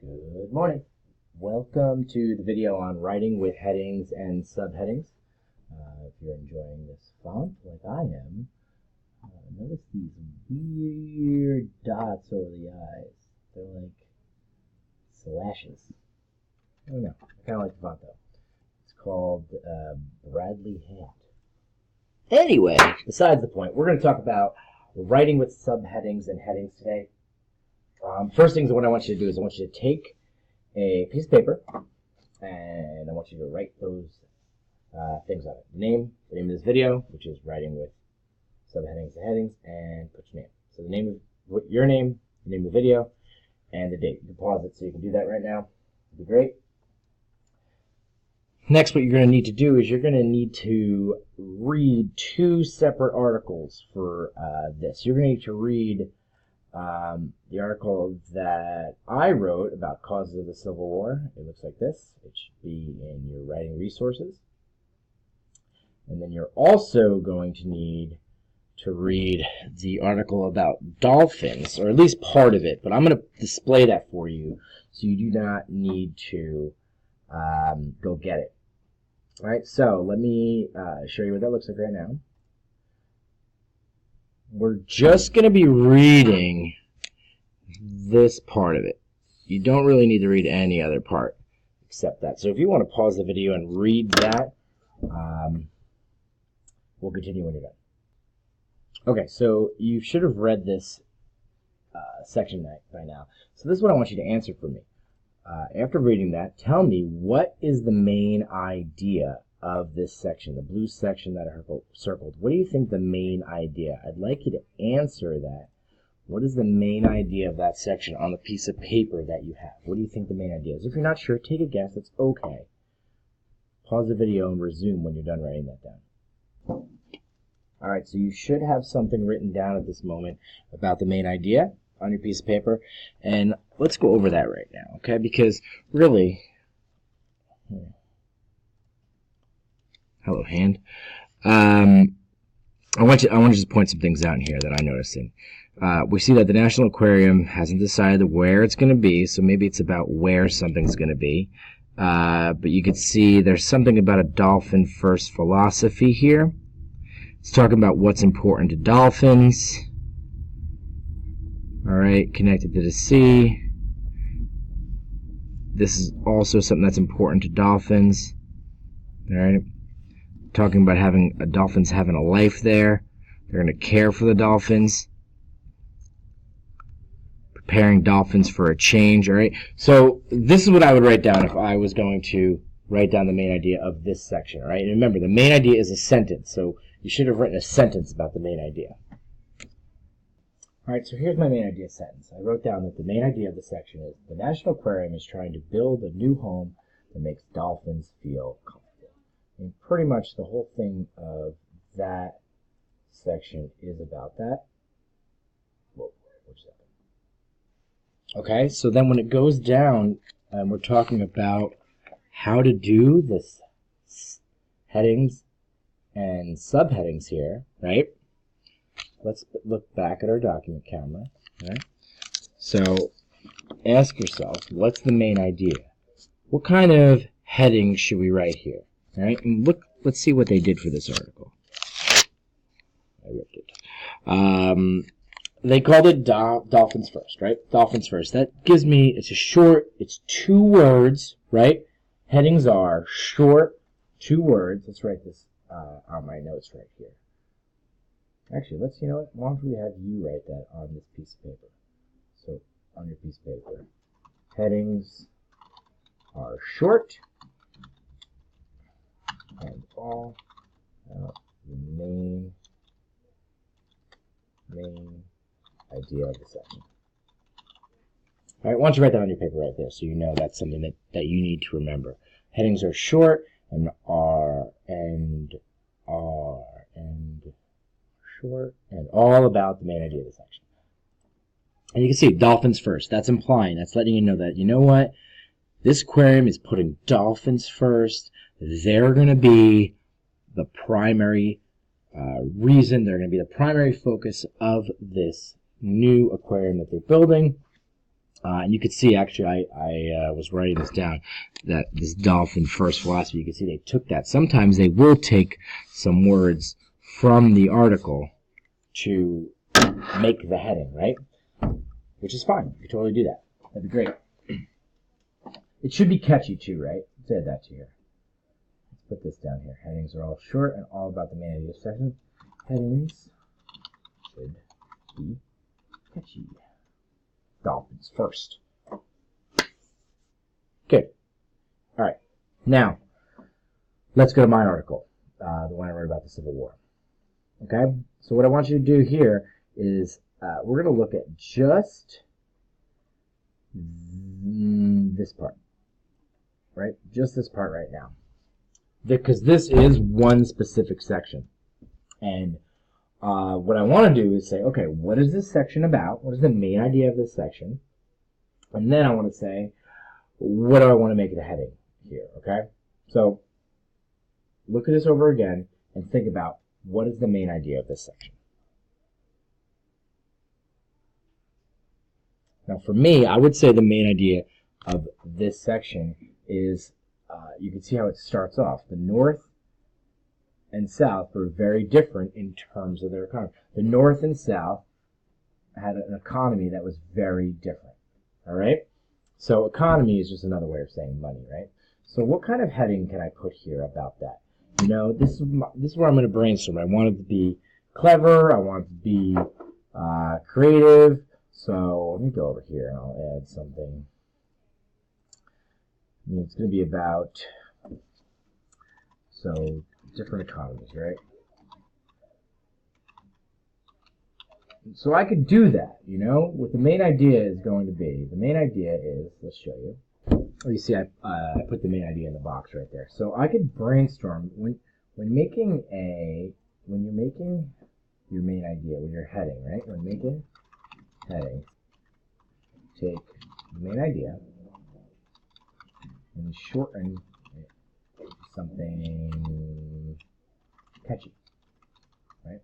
Good morning. Welcome to the video on writing with headings and subheadings. If you're enjoying this font like I am, notice these weird dots over the eyes. They're like slashes. I don't know. I kind of like the font though. It's called Bradley Hand. Anyway, besides the point, we're going to talk about writing with subheadings and headings today. First things what I want you to do is I want you to take a piece of paper and I want you to write those things on it. The name of this video, which is writing with subheadings and headings, and put your name. So the name of your name, the name of the video, and the date. You can pause it so you can do that right now. It'd be great. Next, what you're going to need to do is you're going to need to read two separate articles for this. You're going to need to read the article that I wrote about causes of the Civil War. It looks like this. It should be in your writing resources. And then you're also going to need to read the article about dolphins, or at least part of it, but I'm going to display that for you so you do not need to go get it. All right, so let me show you what that looks like right now. We're just going to be reading this part of it. You don't really need to read any other part except that. So if you want to pause the video and read that, we'll continue when you're done. Okay, so you should have read this section by now. So this is what I want you to answer for me. After reading that, tell me what is the main idea of this section, the blue section that I circled. What do you think the main idea? I'd like you to answer that. What is the main idea of that section on the piece of paper that you have? What do you think the main idea is? If you're not sure, take a guess. It's okay. Pause the video and resume when you're done writing that down. All right, so you should have something written down at this moment about the main idea on your piece of paper, and let's go over that right now, okay? Because really, hello, hand. I want to just point some things out in here that I'm noticing. We see that the National Aquarium hasn't decided where it's going to be, so maybe it's about where something's going to be. But you can see there's something about a dolphin first philosophy here. It's talking about what's important to dolphins. All right, connected to the sea. This is also something that's important to dolphins. All right, talking about having dolphins having a life there. They're going to care for the dolphins. Preparing dolphins for a change. All right, so this is what I would write down if I was going to write down the main idea of this section. All right, and remember, the main idea is a sentence, so you should have written a sentence about the main idea. All right, so here's my main idea sentence. I wrote down that the main idea of the section is the National Aquarium is trying to build a new home that makes dolphins feel comfortable. And pretty much the whole thing of that section is about that. Whoa, what's that? Okay, so then when it goes down, and we're talking about how to do this headings and subheadings here, right? Let's look back at our document camera. Right? So ask yourself, what's the main idea? What kind of heading should we write here? All right, and look. Let's see what they did for this article. I ripped it. They called it Dolphins First, right? Dolphins First. That gives me, it's a short, it's 2 words, right? Headings are short, 2 words. Let's write this on my notes right here. Actually, you know what? Why don't we have you write that on this piece of paper? So, on your piece of paper. Headings are short and all about the main idea of the section. All right, why don't you write that on your paper right there so you know that's something that you need to remember. Headings are short and short and all about the main idea of the section. And you can see dolphins first. That's implying, that's letting you know that, you know what? This aquarium is putting dolphins first. They're going to be the primary reason. They're going to be the primary focus of this new aquarium that they're building. And you could see, actually, I was writing this down, that this dolphin first philosophy, you can see they took that. Sometimes they will take some words from the article to make the heading, right? Which is fine. You can totally do that. That'd be great. It should be catchy too, right? Let's add that to here. Let's put this down here. Headings are all short and all about the main idea section. Headings should be catchy. Dolphins first. Good. All right. Now, let's go to my article, the one I wrote about the Civil War. Okay? So what I want you to do here is we're going to look at just this part. Right? Just this part right now. Because this is one specific section. And what I want to do is say, okay, what is this section about? What is the main idea of this section? And then I want to say, what do I want to make the heading here? Okay? So, look at this over again and think about what is the main idea of this section. Now, for me, I would say the main idea of this section is, you can see how it starts off. The North and South were very different in terms of their economy. The North and South had an economy that was very different. All right? So economy is just another way of saying money, right? So what kind of heading can I put here about that? You know, this is where I'm going to brainstorm. I want it to be clever. I want it to be creative. So let me go over here and I'll add something. I mean, it's going to be about, so, different economies, right? So I could do that, you know? What the main idea is going to be, the main idea is, let's show you. Oh, you see, I put the main idea in the box right there. So I could brainstorm when you're making your main idea, when you're heading, right? When making heading, take the main idea and shorten it to something catchy, right?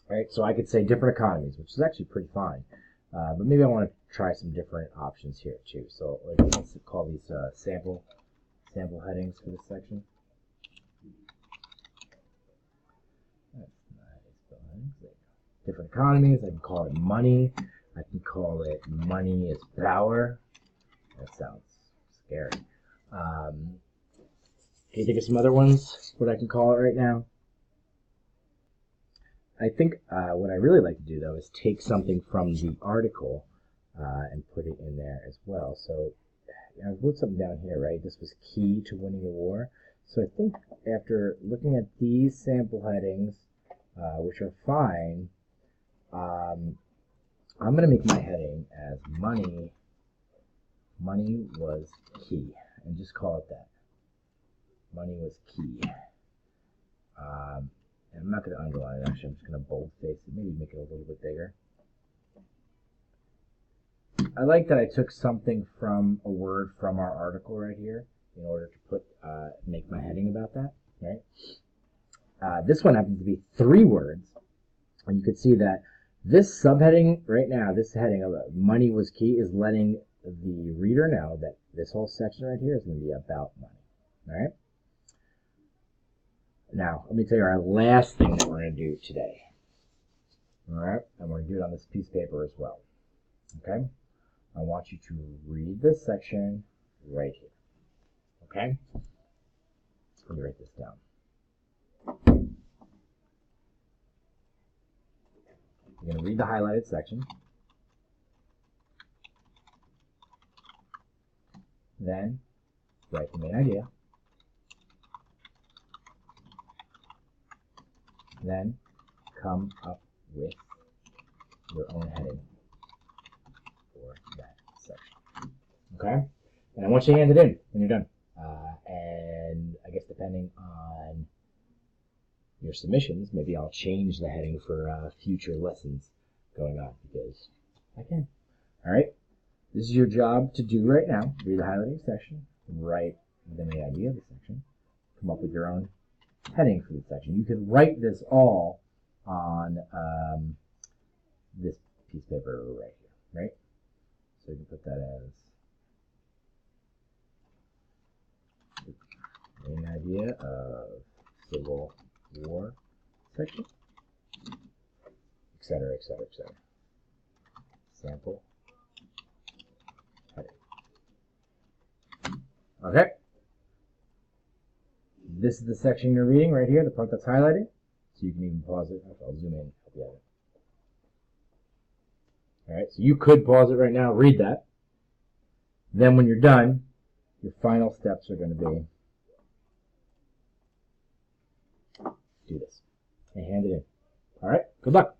Right, so I could say different economies, which is actually pretty fine. But maybe I want to try some different options here too. So let's call these sample headings for this section. That's nice. Different economies. I can call it money. I can call it money is power. That sounds scary. Can you think of some other ones? What I can call it right now? I think what I really like to do, though, is take something from the article and put it in there as well. So I wrote something down here, right? This was key to winning the war. So I think after looking at these sample headings, which are fine, I'm going to make my heading as money was key, and just call it that. Money was key. And I'm not going to underline it, actually. I'm just going to boldface it, maybe make it a little bit bigger. I like that I took something from a word from our article right here in order to make my heading about that, right? This one happens to be 3 words, and you can see that this subheading right now, this heading of money was key, is letting the reader know that this whole section right here is going to be about money, all right? Now, let me tell you our last thing that we're going to do today. All right? And we're going to do it on this piece of paper as well. Okay? I want you to read this section right here. Okay? Let me write this down. You're going to read the highlighted section. Then, write the main idea. Then come up with your own heading for that section. Okay? And I want you to hand it in when you're done. And I guess depending on your submissions, maybe I'll change the heading for future lessons going on, because I can. Alright? This is your job to do right now. Read the highlighting section, write the main idea of the section, come up with your own heading for the section. You could write this all on this piece of paper right here, right? So you can put that as the main idea of Civil War section, etc., etc., etc. Sample heading. Okay. This is the section you're reading right here, the part that's highlighted. So you can even pause it. I'll zoom in. Help you out. All right. So you could pause it right now, read that. Then when you're done, your final steps are going to be do this and hand it in. All right. Good luck.